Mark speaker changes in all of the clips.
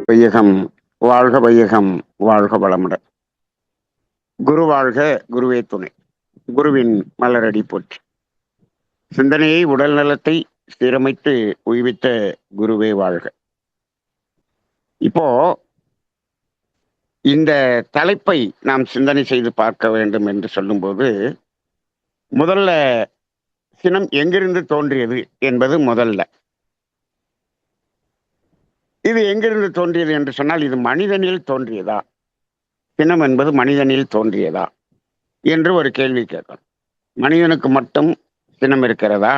Speaker 1: வையகம் வாழ்க, வையகம் வாழ்க வளமுடன். குரு வாழ்க, குருவே துணை. குருவின் மலரடி போற்றி. சிந்தனையை, உடல் நலத்தை சீரமைத்து உய்வித்த குருவே வாழ்க. இப்போ இந்த தலைப்பை நாம் சிந்தனை செய்து பார்க்க வேண்டும் என்று சொல்லும்போது, முதல்ல சினம் எங்கிருந்து தோன்றியது என்பது முதல்ல. இது எங்கிருந்து தோன்றியது என்று சொன்னால், இது மனிதனில் தோன்றியதா, சினம் என்பது மனிதனில் தோன்றியதா என்று ஒரு கேள்வி கேட்கணும். மனிதனுக்கு மட்டும் சினம் இருக்கிறதா,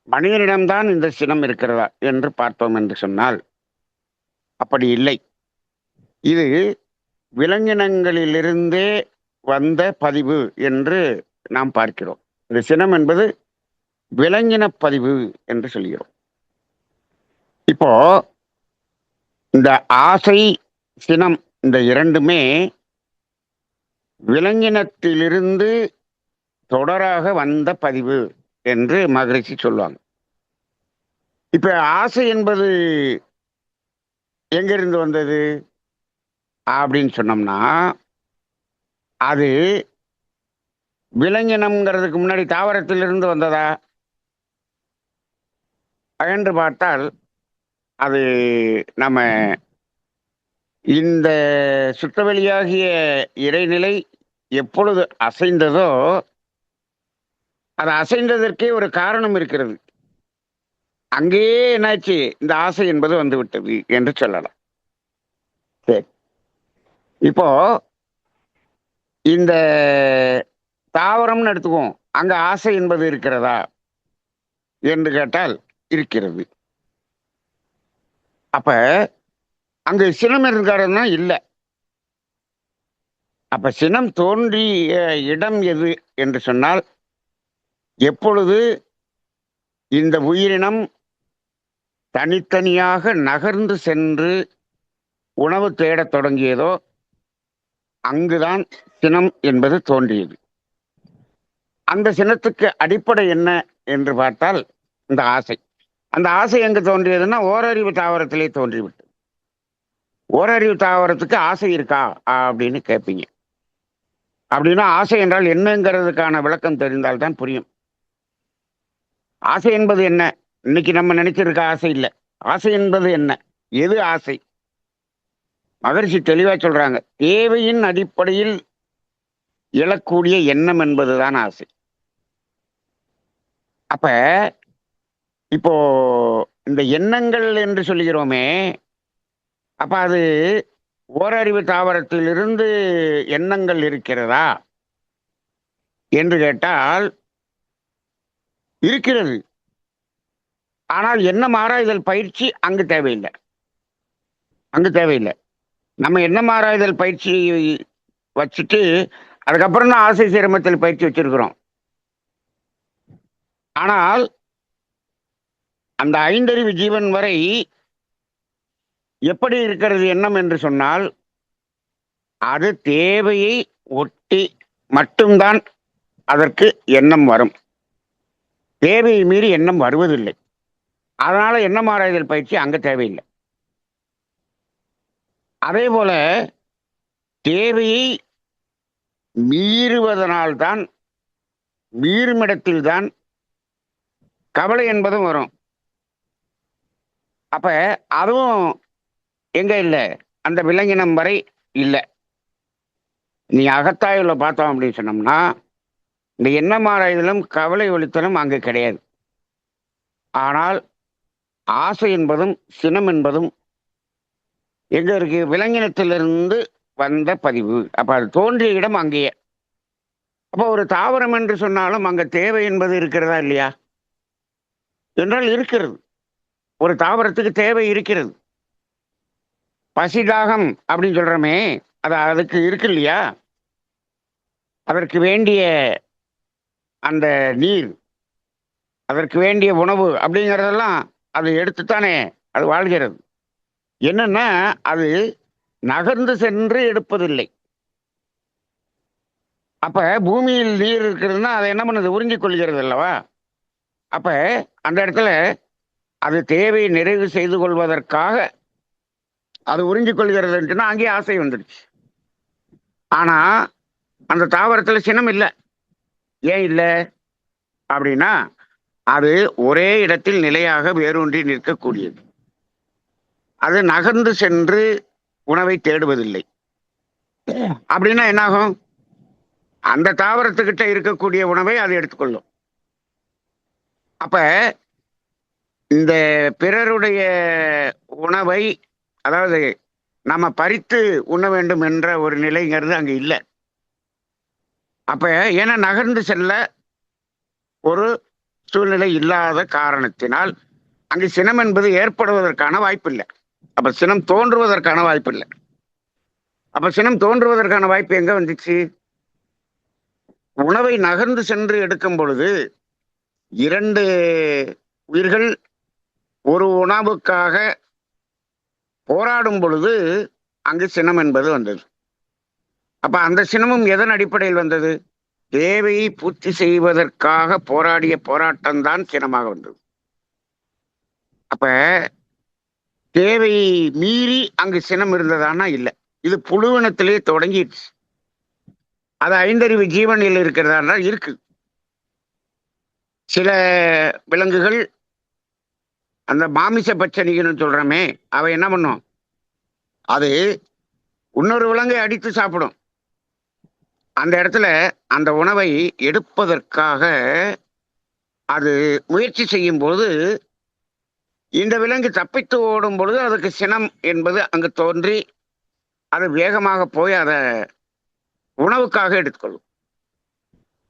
Speaker 1: மனிதனிடம்தான் இந்த சினம் இருக்கிறதா என்று பார்த்தோம் என்று சொன்னால் அப்படி இல்லை. இது விலங்கினங்களிலிருந்தே வந்த பதிவு என்று நாம் பார்க்கிறோம். இந்த சினம் என்பது விலங்கின பதிவு என்று சொல்கிறோம். இப்போ இந்த ஆசை, சினம் இந்த இரண்டுமே விலங்கினத்திலிருந்து தொடராக வந்த பதிவு என்று மகரிஷி சொல்லுவாங்க. இப்ப ஆசை என்பது எங்கிருந்து வந்தது அப்படின்னு சொன்னோம்னா, அது விலங்கினம்ங்கிறதுக்கு முன்னாடி தாவரத்திலிருந்து வந்ததா என்று பார்த்தால், அது நம்ம இந்த சுத்தவெளியாகிய இறைநிலை எப்பொழுது அசைந்ததோ, அது அசைந்ததற்கே ஒரு காரணம் இருக்கிறது. அங்கேயே என்னாச்சு, இந்த ஆசை என்பது வந்து விட்டது என்று சொல்லலாம். சரி, இப்போ இந்த தாவரம்னு எடுத்துக்குவோம். அங்க ஆசை என்பது இருக்கிறதா என்று கேட்டால் இருக்கிறது. அப்ப அங்கு சினம் இருக்காருன்னா இல்லை. அப்ப சினம் தோன்றிய இடம் எது என்று சொன்னால், எப்பொழுது இந்த உயிரினம் தனித்தனியாக நகர்ந்து சென்று உணவு தேடத் தொடங்கியதோ, அங்குதான் சினம் என்பது தோன்றியது. அந்த சினத்துக்கு அடிப்படை என்ன என்று பார்த்தால் இந்த ஆசை. அந்த ஆசை எங்கு தோன்றியதுன்னா, ஓரறிவு தாவரத்திலே தோன்றிவிட்டது. ஓரறிவு தாவரத்துக்கு ஆசை இருக்கா அப்படின்னு கேட்பீங்க. அப்படின்னா ஆசை என்றால் என்னங்கிறதுக்கான விளக்கம் தெரிந்தால்தான் புரியும். ஆசை என்பது என்ன? இன்னைக்கு நம்ம நினைச்சிருக்க ஆசை இல்லை. ஆசை என்பது என்ன? எது ஆசை? மகரிஷி தெளிவா சொல்றாங்க, தேவையின் அடிப்படையில் எழக்கூடிய எண்ணம் என்பதுதான் ஆசை. அப்ப இப்போ இந்த எண்ணங்கள் என்று சொல்லுகிறோமே, அப்ப அது ஓரறிவு தாவரத்திலிருந்து எண்ணங்கள் இருக்கிறதா என்று கேட்டால் இருக்கிறது. ஆனால் எண்ணம் ஆராய்தல் பயிற்சி அங்கு தேவையில்லை. அங்கு தேவையில்லை. நம்ம எண்ணம் ஆராய்தல் பயிற்சி வச்சுட்டு அதுக்கப்புறம் தான் ஆசை சிரமத்தில் பயிற்சி வச்சிருக்கிறோம். ஆனால் அந்த ஐந்தறிவு ஜீவன் வரை எப்படி இருக்கிறது எண்ணம் என்று சொன்னால், அது தேவையை ஒட்டி மட்டும்தான் அதற்கு எண்ணம் வரும். தேவையை மீறி எண்ணம் வருவதில்லை. அதனால எண்ணம் ஆராய்தல் பயிற்சி அங்க தேவையில்லை. அதே போல தேவையை மீறுவதனால்தான், மீறுமிடத்தில்தான் கவலை என்பதும் வரும். அப்ப அதுவும் எங்க இல்லை, அந்த விலங்கினம் வரை இல்லை. நீ அகத்தாய்வுல பார்த்தோம் அப்படின்னு சொன்னோம்னா, இந்த எண்ணம் ஆராய்தலும் கவலை ஒழித்தலும் அங்கு கிடையாது. ஆனால் ஆசை என்பதும் சினம் என்பதும் எங்க இருக்கு? விலங்கினத்திலிருந்து வந்த பதிவு. அப்ப அது தோன்றிய இடம் அங்கேயே. அப்போ ஒரு தாவரம் என்று சொன்னாலும் அங்க தேவை என்பது இருக்கிறதா இல்லையா என்றால் இருக்கிறது. ஒரு தாவரத்துக்கு தேவை இருக்கிறது. பசி தாகம் அப்படின்னு சொல்றோமே, அது அதுக்கு இருக்கு இல்லையா? அதற்கு வேண்டிய அந்த நீர், அதற்கு வேண்டிய உணவு அப்படிங்கிறதெல்லாம் அது எடுத்துத்தானே அது வாழ்கிறது. என்னன்னா, அது நகர்ந்து சென்று எடுப்பதில்லை. அப்ப பூமியில் நீர் இருக்கிறதுனா அதை என்ன பண்ணுது? உறிஞ்சிக் கொள்கிறது அல்லவா? அப்ப அந்த இடத்துல அது தேவை நிறைவு செய்து கொள்வதற்காக அது உறிஞ்சிக் கொள்கிறதுன்னு சொன்னா அங்கேயே ஆசை வந்துடுச்சு. ஆனா அந்த தாவரத்துல சினம் இல்லை. ஏன் இல்லை அப்படின்னா அது ஒரே இடத்தில் நிலையாக வேரூன்றி நிற்கக்கூடியது. அது நகர்ந்து சென்று உணவை தேடுவதில்லை. அப்படின்னா என்னாகும்? அந்த தாவரத்துக்கிட்ட இருக்கக்கூடிய உணவை அது எடுத்துக்கொள்ளும். அப்ப இந்த பிறருடைய உணவை, அதாவது நம்ம பறித்து உண்ண வேண்டும் என்ற ஒரு நிலைங்கிறது அங்க இல்லை. அப்ப ஏன்னா நகர்ந்து செல்ல ஒரு சூழ்நிலை இல்லாத காரணத்தினால் அங்கு சினம் என்பது ஏற்படுவதற்கான வாய்ப்பு இல்லை. அப்ப சினம் தோன்றுவதற்கான வாய்ப்பு இல்லை. அப்ப சினம் தோன்றுவதற்கான வாய்ப்பு எங்க வந்துச்சு? உணவை நகர்ந்து சென்று எடுக்கும் பொழுது இரண்டு உயிர்கள் ஒரு உணவுக்காக போராடும் பொழுது அங்கு சினம் என்பது வந்தது. அப்ப அந்த சினமும் எதன் அடிப்படையில் வந்தது? தேவையை பூர்த்தி செய்வதற்காக போராடிய போராட்டம்தான் சினமாக வந்தது. அப்ப தேவையை மீறி அங்கு சினம் இருந்ததானா? இல்லை. இது புழுவனத்திலே தொடங்கிடுச்சு. அது ஐந்தறிவு ஜீவனில் இருக்கிறதா? இருக்கு. சில விலங்குகள் அந்த மாமிச பச்சனிகள்னு சொல்றோமே, அவை என்ன பண்ணும்? அது இன்னொரு விலங்கை அடித்து சாப்பிடும். அந்த இடத்துல அந்த உணவை எடுப்பதற்காக அது முயற்சி செய்யும் போது இந்த விலங்கு தப்பித்து ஓடும் பொழுது அதுக்கு சினம் என்பது அங்கு தோன்றி அது வேகமாக போய் அதை உணவுக்காக எடுத்துக்கொள்ளும்.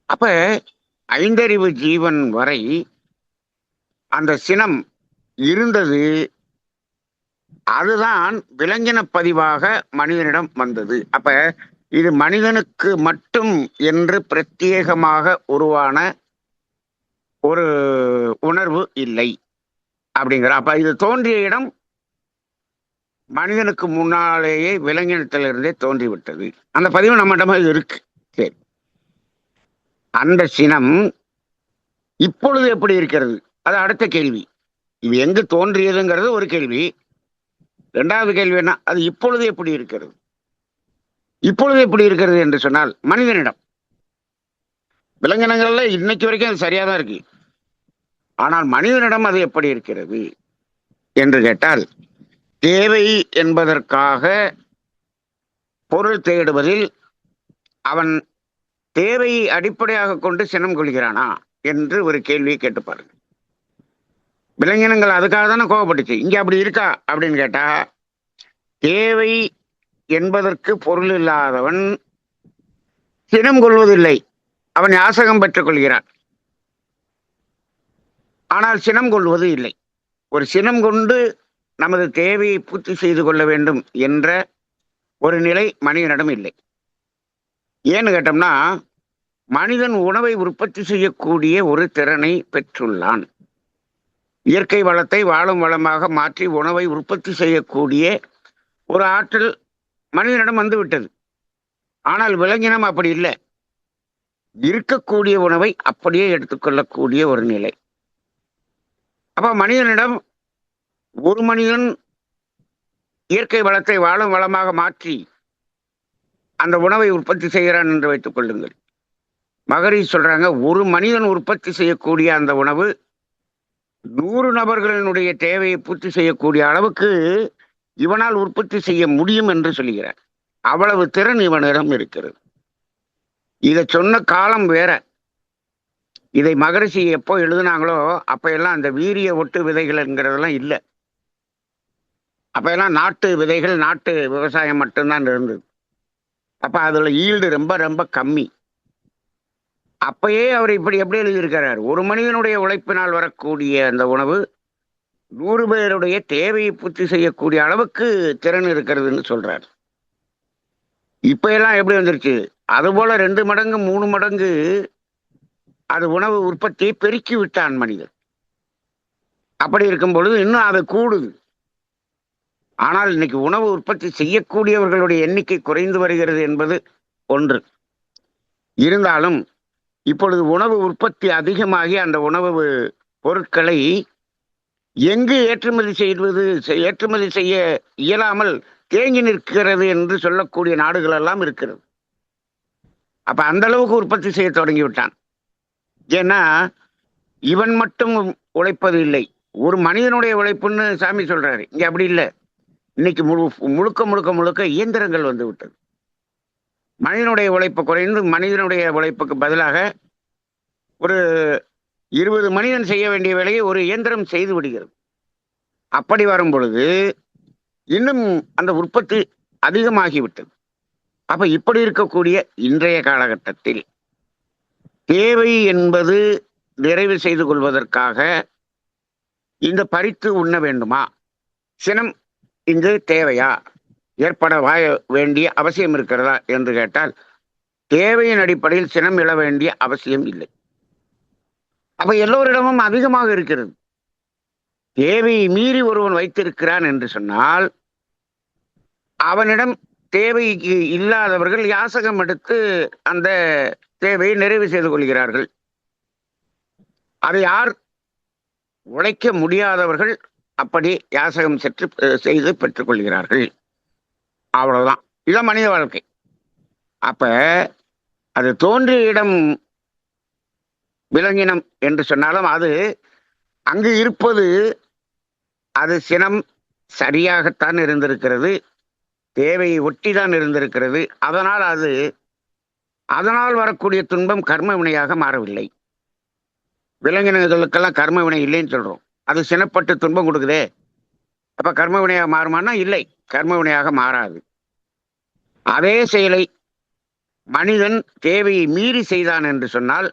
Speaker 1: அப்ப ஐந்தறிவு ஜீவன் வரை அந்த சினம் இருந்தது. அதுதான் விலங்கின பதிவாக மனிதனிடம் வந்தது. அப்ப இது மனிதனுக்கு மட்டும் என்று பிரத்யேகமாக உருவான ஒரு உணர்வு இல்லை அப்படிங்கிற. அப்ப இது தோன்றிய இடம் மனிதனுக்கு முன்னாலேயே விலங்கினத்திலிருந்தே தோன்றிவிட்டது. அந்த பதிவு நம்மிடமா இருக்கு. சரி, அந்த சினம் இப்பொழுது எப்படி இருக்கிறது? அது அடுத்த கேள்வி. இது எங்கு தோன்றியதுங்கிறது ஒரு கேள்வி. இரண்டாவது கேள்வி என்ன? அது இப்பொழுது எப்படி இருக்கிறது? இப்பொழுது எப்படி இருக்கிறது என்று சொன்னால், மனிதனிடம், விலங்கினங்கள்ல இன்னைக்கு வரைக்கும் அது சரியாதான் இருக்கு. ஆனால் மனிதனிடம் அது எப்படி இருக்கிறது என்று கேட்டால், தேவை என்பதற்காக பொருள் தேடுவதில் அவன் தேவையை அடிப்படையாக கொண்டு சினம் கொள்கிறானா என்று ஒரு கேள்வியை கேட்டு பாருங்க. விலங்கினங்கள் அதுக்காக தானே கோவப்பட்டுச்சு. இங்க அப்படி இருக்கா அப்படின்னு கேட்டா, தேவை என்பதற்கு பொருள் இல்லாதவன் சினம் கொள்வதில்லை. அவன் யாசகம் பெற்றுக் கொள்கிறான். ஆனால் சினம் கொள்வது இல்லை. ஒரு சினம் கொண்டு நமது தேவையை பூர்த்தி செய்து கொள்ள வேண்டும் என்ற ஒரு நிலை மனிதனிடம் இல்லை. ஏன்னு கேட்டோம்னா, மனிதன் உணவை உற்பத்தி செய்யக்கூடிய ஒரு திறனை பெற்றுள்ளான். இயற்கை வளத்தை வாழும் வளமாக மாற்றி உணவை உற்பத்தி செய்யக்கூடிய ஒரு ஆற்றல் மனிதனிடம் வந்து விட்டது. ஆனால் விலங்கினம் அப்படி இல்லை. இருக்கக்கூடிய உணவை அப்படியே எடுத்துக்கொள்ளக்கூடிய ஒரு நிலை. அப்ப மனிதனிடம் ஒரு மனிதன் இயற்கை வளத்தை வாழும் வளமாக மாற்றி அந்த உணவை உற்பத்தி செய்கிறான் என்று வைத்துக் கொள்ளுங்கள். மகரிஷி சொல்றாங்க, ஒரு மனிதன் உற்பத்தி செய்யக்கூடிய அந்த உணவு 100 நபர்களினுடைய தேவையை பூர்த்தி செய்யக்கூடிய அளவுக்கு இவனால் உற்பத்தி செய்ய முடியும் என்று சொல்கிறார். அவ்வளவு திறன் இவனிடம் இருக்கிறது. இதை சொன்ன காலம் வேற. இதை மகரிஷி எப்போ எழுதுனாங்களோ அப்ப எல்லாம் அந்த வீரிய ஒட்டு விதைகள்ங்கிறதெல்லாம் இல்லை. அப்ப எல்லாம் நாட்டு விதைகள், நாட்டு விவசாயம் மட்டும்தான் இருந்தது. அப்ப அதுல ஈல்டு ரொம்ப ரொம்ப கம்மி. அப்பயே அவர் இப்படி எப்படி எழுதியிருக்கிறார்? ஒரு மனிதனுடைய உழைப்பினால் வரக்கூடிய அந்த உணவு 100 பேருடைய தேவையை பூர்த்தி செய்யக்கூடிய அளவுக்கு திறன் இருக்கிறதுன்னு சொல்றார். இப்ப எல்லாம் எப்படி வந்துருச்சு? அதுபோல 2 மடங்கு 3 மடங்கு அது உணவு உற்பத்தியை பெருக்கி விட்டான் மனிதன். அப்படி இருக்கும் பொழுது இன்னும் அது கூடுது. ஆனால் இன்னைக்கு உணவு உற்பத்தி செய்யக்கூடியவர்களுடைய எண்ணிக்கை குறைந்து வருகிறது என்பது ஒன்று. இருந்தாலும் இப்பொழுது உணவு உற்பத்தி அதிகமாகி அந்த உணவு பொருட்களை எங்கு ஏற்றுமதி செய்ய இயலாமல் தேங்கி நிற்கிறது என்று சொல்லக்கூடிய நாடுகள் எல்லாம் இருக்கிறது. அப்ப அந்த அளவுக்கு உற்பத்தி செய்ய தொடங்கி விட்டான். ஏன்னா இவன் மட்டும் உழைப்பது இல்லை, ஒரு மனிதனுடைய உழைப்புன்னு சாமி சொல்றாரு. இங்க அப்படி இல்லை. இன்னைக்கு முழுக்க முழுக்க முழுக்க இயந்திரங்கள் வந்து விட்டது. மனிதனுடைய உழைப்பு குறைந்து மனிதனுடைய உழைப்புக்கு பதிலாக ஒரு 20 மனிதன் செய்ய வேண்டிய வேலையை ஒரு இயந்திரம் செய்து விடுகிறது. அப்படி வரும் பொழுது இன்னும் அந்த உற்பத்தி அதிகமாகிவிட்டது. அப்ப இப்படி இருக்கக்கூடிய இன்றைய காலகட்டத்தில் தேவை என்பது நிறைவு செய்து கொள்வதற்காக இந்த பறித்து உண்ண வேண்டுமா, சினம் இங்கு தேவையா, ஏற்பட வேண்டிய அவசியம் இருக்கிறதா என்று கேட்டால் தேவையின் அடிப்படையில் சினம் எழ வேண்டிய அவசியம் இல்லை. அப்ப எல்லோரிடமும் அதிகமாக இருக்கிறது. தேவையை மீறி ஒருவன் வைத்திருக்கிறான் என்று சொன்னால் அவனிடம் தேவைக்கு இல்லாதவர்கள் யாசகம் எடுத்து அந்த தேவையை நிறைவு செய்து கொள்கிறார்கள். அதை யார் உழைக்க முடியாதவர்கள் அப்படி யாசகம் செய்து பெற்றுக் கொள்கிறார்கள். அவ்வளவுதான். இதுதான் மனித வாழ்க்கை. அப்ப அது தோன்றிய இடம் விலங்கினம் என்று சொன்னாலும் அது அங்கு இருப்பது அது சினம் சரியாகத்தான் இருந்திருக்கிறது, தேவையை ஒட்டிதான் இருந்திருக்கிறது. அதனால் வரக்கூடிய துன்பம் கர்ம வினையாக மாறவில்லை. விலங்கினங்களுக்கெல்லாம் கர்ம வினை இல்லைன்னு சொல்றோம். அது சினப்பட்டு துன்பம் கொடுக்குதே, அப்ப கர்ம வினையாக மாறுமானா இல்லை, கர்ம வினையாக மாறாது. அதே செயலை மனிதன் தேவையை மீறி செய்தான் என்று சொன்னால்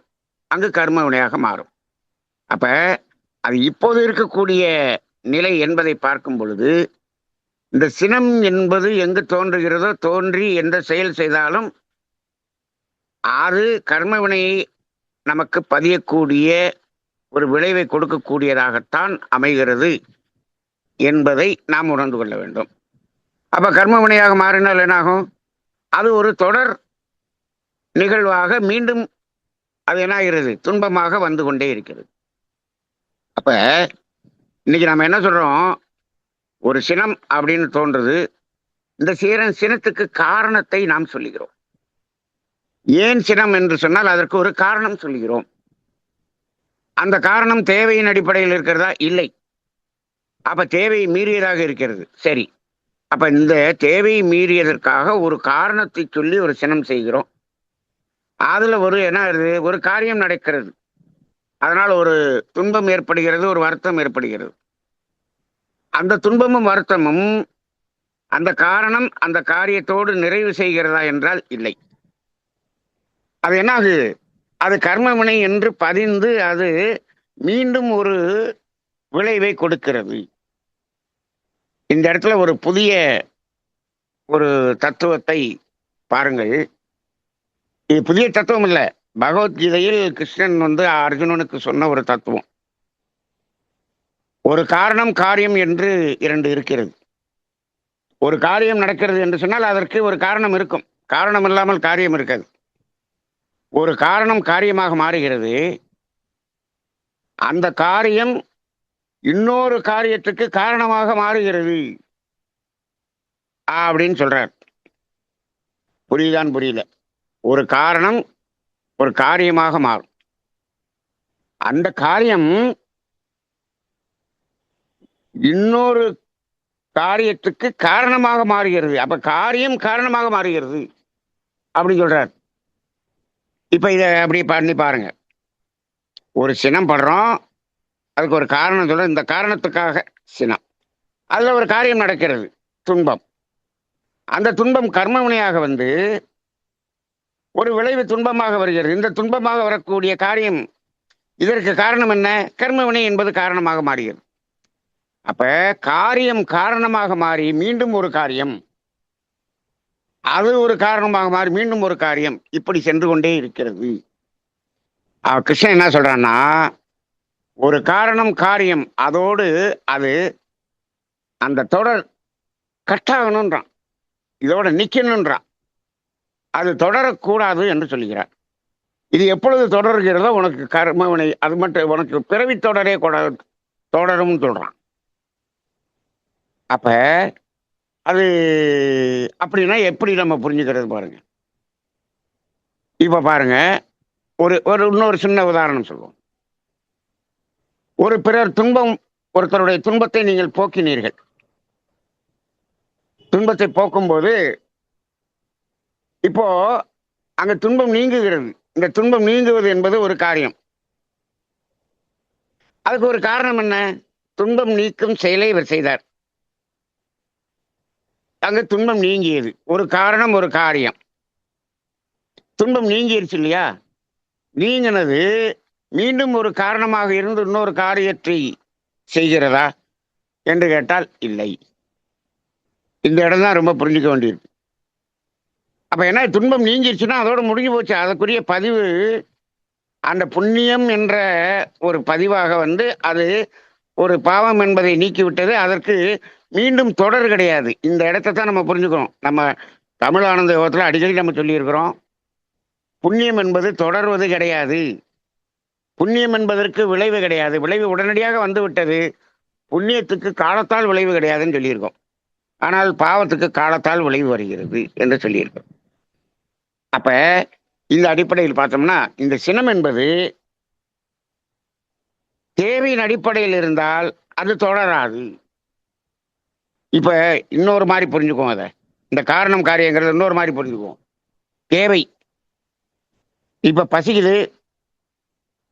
Speaker 1: அங்கு கர்ம வினையாக மாறும். அப்ப அது இப்போது இருக்கக்கூடிய நிலை என்பதை பார்க்கும் பொழுது இந்த சினம் என்பது எங்கு தோன்றுகிறதோ, தோன்றி எந்த செயல் செய்தாலும் அது கர்ம வினையை நமக்கு பதியக்கூடிய ஒரு விளைவை கொடுக்கக்கூடியதாகத்தான் அமைகிறது என்பதை நாம் உணர்ந்து கொள்ள வேண்டும். அப்ப கர்ம வினையாக மாறினால் என்னாகும்? அது ஒரு தொடர் நிகழ்வாக மீண்டும் அது என்ன ஆகிறது? துன்பமாக வந்து கொண்டே இருக்கிறது. அப்ப இன்னைக்கு நம்ம என்ன சொல்றோம்? ஒரு சினம் அப்படின்னு தோன்றது. இந்த சினத்துக்கு காரணத்தை நாம் சொல்லுகிறோம். ஏன் சினம் என்று சொன்னால் அதற்கு ஒரு காரணம் சொல்லுகிறோம். அந்த காரணம் தேவையின் அடிப்படையில் இருக்கிறதா? இல்லை. அப்ப தேவையை மீறியதாக இருக்கிறது. சரி, அப்ப இந்த தேவையை மீறியதற்காக ஒரு காரணத்தை சொல்லி ஒரு சினம் செய்கிறோம். அதுல ஒரு காரியம் நடக்கிறது, அதனால் ஒரு துன்பம் ஏற்படுகிறது, ஒரு வருத்தம் ஏற்படுகிறது. அந்த துன்பமும் வருத்தமும் அந்த காரணம் அந்த காரியத்தோடு நிறைவு செய்கிறதா என்றால் இல்லை. அது என்ன ஆகுது? அது கர்மவினை என்று பதிந்து அது மீண்டும் ஒரு விளைவை கொடுக்கிறது. இந்த இடத்துல ஒரு புதிய ஒரு தத்துவத்தை பாருங்கள். இது புதிய தத்துவம் இல்லை, பகவத்கீதையில் கிருஷ்ணன் அர்ஜுனனுக்கு சொன்ன ஒரு தத்துவம். ஒரு காரணம் காரியம் என்று 2 இருக்கிறது. ஒரு காரியம் நடக்கிறது என்று சொன்னால் அதற்கு ஒரு காரணம் இருக்கும், காரணம் இல்லாமல் காரியம் இருக்காது. ஒரு காரணம் காரியமாக மாறுகிறது, அந்த காரியம் இன்னொரு காரியத்துக்கு காரணமாக மாறுகிறது அப்படின்னு சொல்றார். புரியுதான்? புரியல. ஒரு காரணம் ஒரு காரியமாக மாறும், அந்த காரியம் இன்னொரு காரியத்துக்கு காரணமாக மாறுகிறது. அப்ப காரியம் காரணமாக மாறுகிறது அப்படின்னு சொல்றார். இப்ப இதை அப்படி பண்ணி பாருங்க. ஒரு சினம் படுறோம், அதுக்கு ஒரு காரணம் சொல்ற, இந்த காரணத்துக்காக சினம். அதுல ஒரு காரியம் நடக்கிறது, துன்பம். அந்த துன்பம் கர்ம வினையாக வந்து ஒரு விளைவு துன்பமாக வருகிறது. இந்த துன்பமாக வரக்கூடிய காரியம், இதற்கு காரணம் என்ன? கர்ம வினை என்பது காரணமாக மாறுகிறது. அப்ப காரியம் காரணமாக மாறி மீண்டும் ஒரு காரியம், அது ஒரு காரணமாக மாறி மீண்டும் ஒரு காரியம், இப்படி சென்று கொண்டே இருக்கிறது. கிருஷ்ணன் என்ன சொல்றான்னா, ஒரு காரணம் காரியம், அதோடு அது அந்த தொடர் கட்டாகணுன்றான், இதோட நிக்கணுன்றான், அது தொடரக்கூடாது என்று சொல்லுகிறார். இது எப்பொழுது தொடர்கிறதோ உனக்கு கர்மவினை, அது மட்டும் உனக்கு பிறவி தொடரே கூடாது, தொடரும் சொல்றான். அப்ப அது அப்படின்னா எப்படி நம்ம புரிஞ்சுக்கிறது பாருங்க. இப்ப பாருங்க, ஒரு ஒரு இன்னொரு சின்ன உதாரணம் சொல்லுவோம். ஒரு பிறர் துன்பம், ஒருத்தருடைய துன்பத்தை நீங்கள் போக்கினீர்கள். துன்பத்தை போக்கும்போது இப்போ அங்க துன்பம் நீங்குகிறது. இந்த துன்பம் நீங்குவது என்பது ஒரு காரியம். அதுக்கு ஒரு காரணம் என்ன? துன்பம் நீக்கும் செயலை இவர் செய்தார். அங்க துன்பம் நீங்கியது. ஒரு காரணம், ஒரு காரியம். துன்பம் நீங்கிருச்சு இல்லையா? நீங்கினது மீண்டும் ஒரு காரணமாக இருந்து இன்னொரு காரியத்தை செய்கிறதா என்று கேட்டால் இல்லை. இந்த இடம் தான் ரொம்ப புரிஞ்சுக்க வேண்டியிருக்கு. அப்ப என்ன, துன்பம் நீங்கிருச்சுன்னா அதோட முடிஞ்சு போச்சு. அதற்குரிய பதிவு அந்த புண்ணியம் என்ற ஒரு பதிவாக வந்து அது ஒரு பாவம் என்பதை நீக்கிவிட்டது. அதற்கு மீண்டும் தொடர் கிடையாது. இந்த இடத்தை தான் நம்ம புரிஞ்சுக்கணும். நம்ம தமிழ் ஆனந்த யோகத்தில் அடிக்கடி நம்ம சொல்லியிருக்கிறோம், புண்ணியம் என்பது தொடர்வது கிடையாது. புண்ணியம் என்பதற்கு விளைவு கிடையாது. விளைவு உடனடியாக வந்து விட்டது. புண்ணியத்துக்கு காலத்தால் விளைவு கிடையாதுன்னு சொல்லியிருக்கோம். ஆனால் பாவத்துக்கு காலத்தால் விளைவு வருகிறது என்று சொல்லியிருக்கோம். அப்ப இந்த அடிப்படையில் பார்த்தோம்னா இந்த சினம் என்பது தேவையின் அடிப்படையில் இருந்தால் அது தொடராது. இப்ப இன்னொரு மாதிரி புரிஞ்சுக்குவோம். அதை இந்த காரணம் காரியங்கிறது இன்னொரு மாதிரி புரிஞ்சுக்குவோம். தேவை, இப்ப பசிக்குது,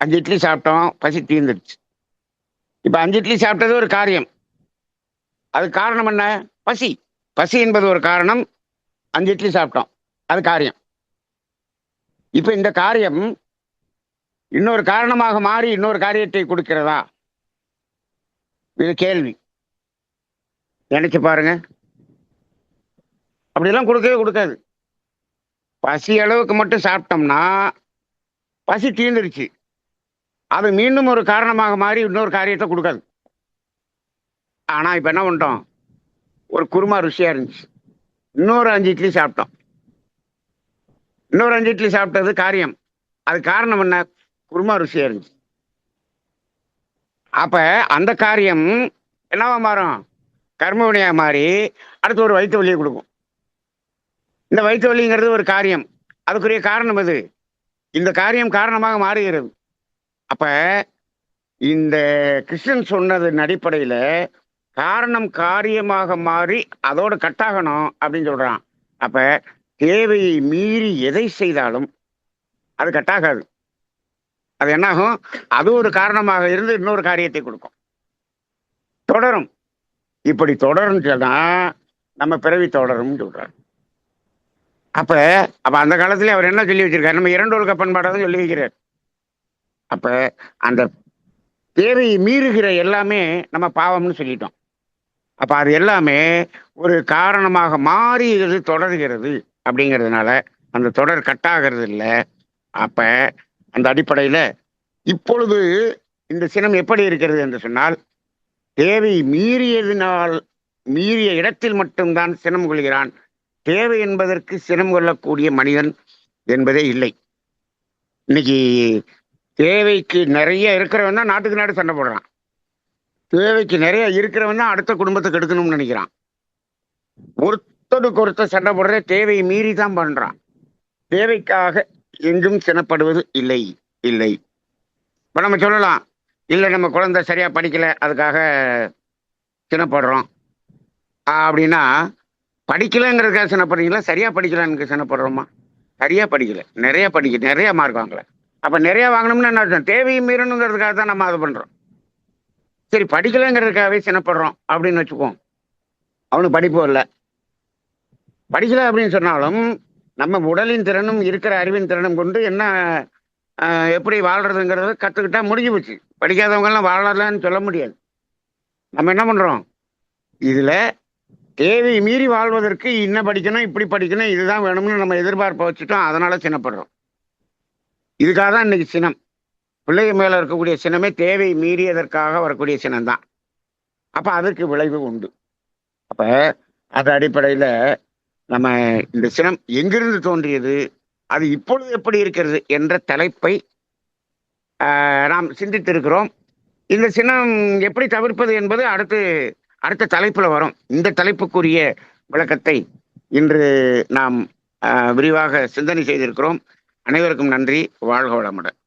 Speaker 1: 5 இட்லி சாப்பிட்டோம், பசி தீர்ந்துடுச்சு. இப்ப 5 இட்லி சாப்பிட்டது ஒரு காரியம். அது காரணம் என்ன? பசி. பசி என்பது ஒரு காரணம். 5 இட்லி சாப்பிட்டோம், அது காரியம். இப்ப இந்த காரியம் இன்னொரு காரணமாக மாறி இன்னொரு காரியத்தை கொடுக்கிறதா? இது கேள்வி. நினைச்சு பாருங்க. அப்படிலாம் கொடுக்கவே கொடுக்காது. பசி அளவுக்கு மட்டும் சாப்பிட்டோம்னா பசி தீர்ந்துருச்சு. அது மீண்டும் ஒரு காரணமாக மாறி இன்னொரு காரியத்தை கொடுக்காது. ஆனா இப்ப என்ன பண்ணிட்டோம், ஒரு குருமா ருசியா இருந்துச்சு, இன்னொரு 5 இட்லி சாப்பிட்டோம். இன்னொரு 5 இட்லி சாப்பிட்டது காரியம். அது காரணம் என்ன? குருமா ருசியா இருந்துச்சு. அப்ப அந்த காரியம் என்னவா மாறும்? கர்மவினையா மாறி அடுத்து ஒரு வயிற்று வலியை கொடுக்கும். இந்த வயிற்று வலிங்கிறது ஒரு காரியம். அதுக்குரிய காரணம் எது? இந்த காரியம் காரணமாக மாறுகிறது. அப்ப இந்த கிருஷ்ணன் சொன்னதன் அடிப்படையில காரணம் காரியமாக மாறி அதோட கட்டாகணும் அப்படின்னு சொல்றான். அப்ப தேவையை மீறி எதை செய்தாலும் அது கட்டாகாது. அது என்னாகும்? அது ஒரு காரணமாக இருந்து இன்னொரு காரியத்தை கொடுக்கும், தொடரும். இப்படி தொடரும் சொன்னா நம்ம பிறவி தொடரும் சொல்றாரு. அப்ப அப்ப அந்த காலத்துல அவர் என்ன சொல்லி வச்சிருக்காரு? நம்ம இரண்டொழுக்க பண்பாடாதான் சொல்லி வைக்கிறார். அப்ப அந்த தேவையை மீறுகிற எல்லாமே நம்ம பாவம்னு சொல்லிட்டோம். அப்ப அது எல்லாமே ஒரு காரணமாக மாறி இது தொடர்கிறது. அப்படிங்கிறதுனால அந்த தொடர் கட்டாகிறது இல்லை. அப்ப அந்த அடிப்படையில இப்பொழுது இந்த சினம் எப்படி இருக்கிறது என்று சொன்னால், தேவை மீறியதினால் மீறிய இடத்தில் மட்டும்தான் சினம் கொள்கிறான். தேவை என்பதற்கு சினம் கொள்ளக்கூடிய மனிதன் என்பதே இல்லை. இன்னைக்கு தேவைக்கு நிறைய இருக்கிறவன் தான் நாட்டுக்கு நாடு சண்டை போடுறான். தேவைக்கு நிறைய இருக்கிறவன் தான் அடுத்த குடும்பத்தை கெடுக்கணும்னு நினைக்கிறான். ஒருத்தருக்கு ஒருத்தர் சண்டை போடுற தேவையை மீறி தான் பண்றான். தேவைக்காக எங்கும் சினப்படுவது இல்லை. இல்லை. இப்ப நம்ம சொல்லலாம், இல்லை நம்ம குழந்தை சரியா படிக்கல அதுக்காக சினப்படுறோம் அப்படின்னா, படிக்கலைங்கிறதுக்காக சினப்படுறீங்களா, சரியா படிக்கலான்னு சினப்படுறோமா? சரியா படிக்கல, நிறைய மார்க் வாங்கல. அப்ப நிறைய வாங்கணும்னு என்ன அர்த்தம்? தேவையை மீறணுங்கிறதுக்காக தான் நம்ம அதை பண்றோம். சரி, படிக்கலைங்கிறதுக்காகவே சினப்படுறோம் அப்படின்னு வச்சுக்குவோம். அவனுக்கு படிப்பு இல்லை, படிக்கல அப்படின்னு சொன்னாலும் நம்ம உடலின் திறனும் இருக்கிற அறிவின் திறனும் கொண்டு என்ன எப்படி வாழ்றதுங்கிறத கத்துக்கிட்டா முடிஞ்சு போச்சு. படிக்காதவங்க எல்லாம் வாழலன்னு சொல்ல முடியாது. நம்ம என்ன பண்றோம், இதுல தேவை மீறி வாழ்வதற்கு இன்ன படிக்கணும், இப்படி படிக்கணும், இதுதான் வேணும்னு நம்ம எதிர்பார்ப்பை வச்சுட்டோம். அதனால சினப்படுறோம். இதுக்காக தான் இன்னைக்கு சினம். பிள்ளைங்க மேல இருக்கக்கூடிய சினமே தேவை மீறியதற்காக வரக்கூடிய சினம்தான். அப்ப அதற்கு விளைவு உண்டு. அப்ப அது அடிப்படையில நம்ம இந்த சினம் எங்கிருந்து தோன்றியது, அது இப்பொழுது எப்படி இருக்கிறது என்ற தலைப்பை நாம் சிந்தித்திருக்கிறோம். இந்த சின்னம் எப்படி தவிர்ப்பது என்பது அடுத்த தலைப்புல வரும். இந்த தலைப்புக்குரிய விளக்கத்தை இன்று நாம் விரிவாக சிந்தனை செய்திருக்கிறோம். அனைவருக்கும் நன்றி. வாழ்க வளமுடன்.